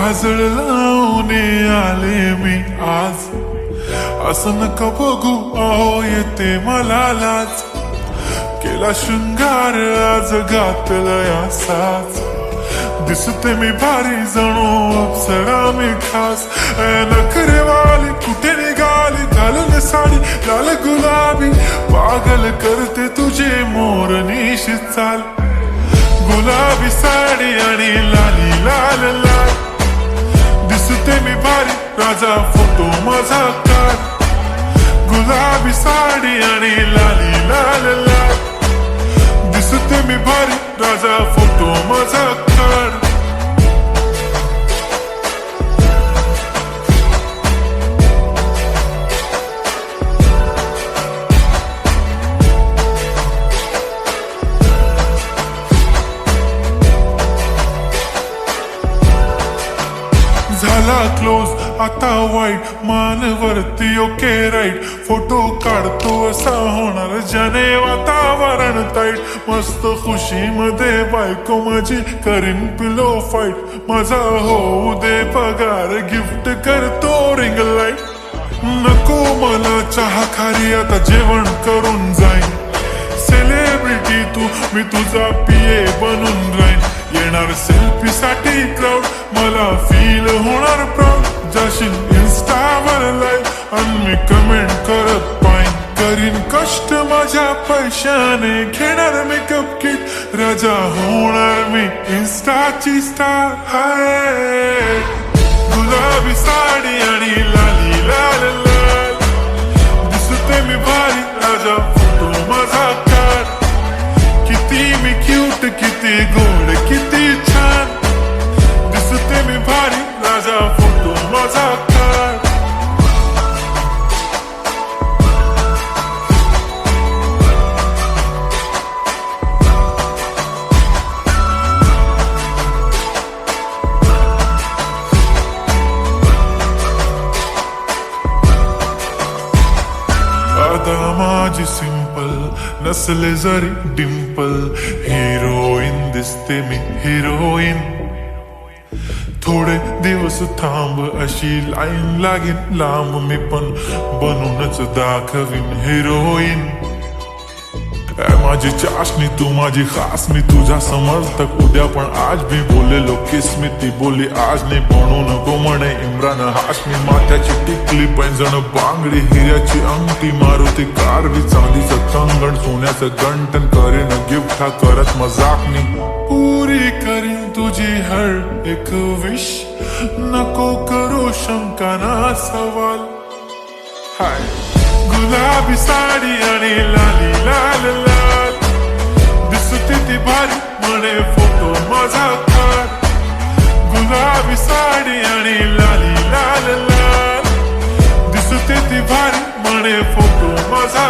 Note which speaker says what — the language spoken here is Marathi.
Speaker 1: काजळ लावून आले मी आज, असं नका बघू अहो येते मला लाज, केला शृंगार आज घातला असाच, दिसते मी भारी जणू अप्सरा मी खास, नखरेवाली कुठे निघाली घालून साडी लाल गुलाबी, पागल करते तुझे मोरनीशी चाल, गुलाबी साडी आणि लाली लाल लाल, दिसते मी भारी राजा फोटो माझा काढ, गुलाबी साडी आणि लाली लाल लाल, दिसते मी भारी राजा फोटो माझा काढ. झाला क्लोज आता वाईट, मानवरती ओके राईट, फोटो काढतो असा होणार ज्याने वातावरण ताईट, मस्त खुशी मध्ये बायको माझी करीन पिलो फाईट, माझा होऊ दे पगार गिफ्ट करतो रिंग लाईट, नको मला चहा खारी आता जेवण करून जाईन, सेलिब्रिटी तू मी तुझा पिये बनून राहीन, येणार सेल्फी साठी क्राऊड मला फील होणार प्राऊड, जाशील इन्स्टावर लाईव्ह आणि मी कमेंट करत पाईन, करीन कष्ट माझ्या पैशाने, घेणार मेकअप किट राजा होणार मी इन्स्टाची स्टार. हाय गुलाबी साडी आणि लाली लाल लाल, दिसते मी भारी राजा फोटो माझा काढ, किती मी क्यूट किती गोड किती छान, दिसते मी भारी राजा फोटो माझा काढ. आता माझी सिंपल नसले जरी डिंपल, हिरोईन दिसते मी हिरोईन, थोडे दिवस थांब अशी लाईन लागेल लांब, मी पण बनूनच दाखवीन हिरोईन, माझी चाशनी तू माझी खास, मी तुझा समर्थक उद्या पण आज भी बोलेलो किस मी, ती बोली आज नाही बनू नको म्हणे इम्रान हाशमी, माथ्याची टिकली पैंजण बांगडी हिऱ्याची अंगठी, मारुती कारवी चांदीचं कंगण, सोन्याचं गंटन, करीन गिफ्ट हा करत मजाकनी, पुरी करीन तुझी हर एक विश, नको करू शंका ना सवाल. हाय गुलाबी साडी आणि लाली लाल लाल, दिसते ती भारी म्हणे फोटो माझा काढ, गुलाबी साडी आणि लाली लाल लाल, दिसते ती भारी म्हणे फोटो माझा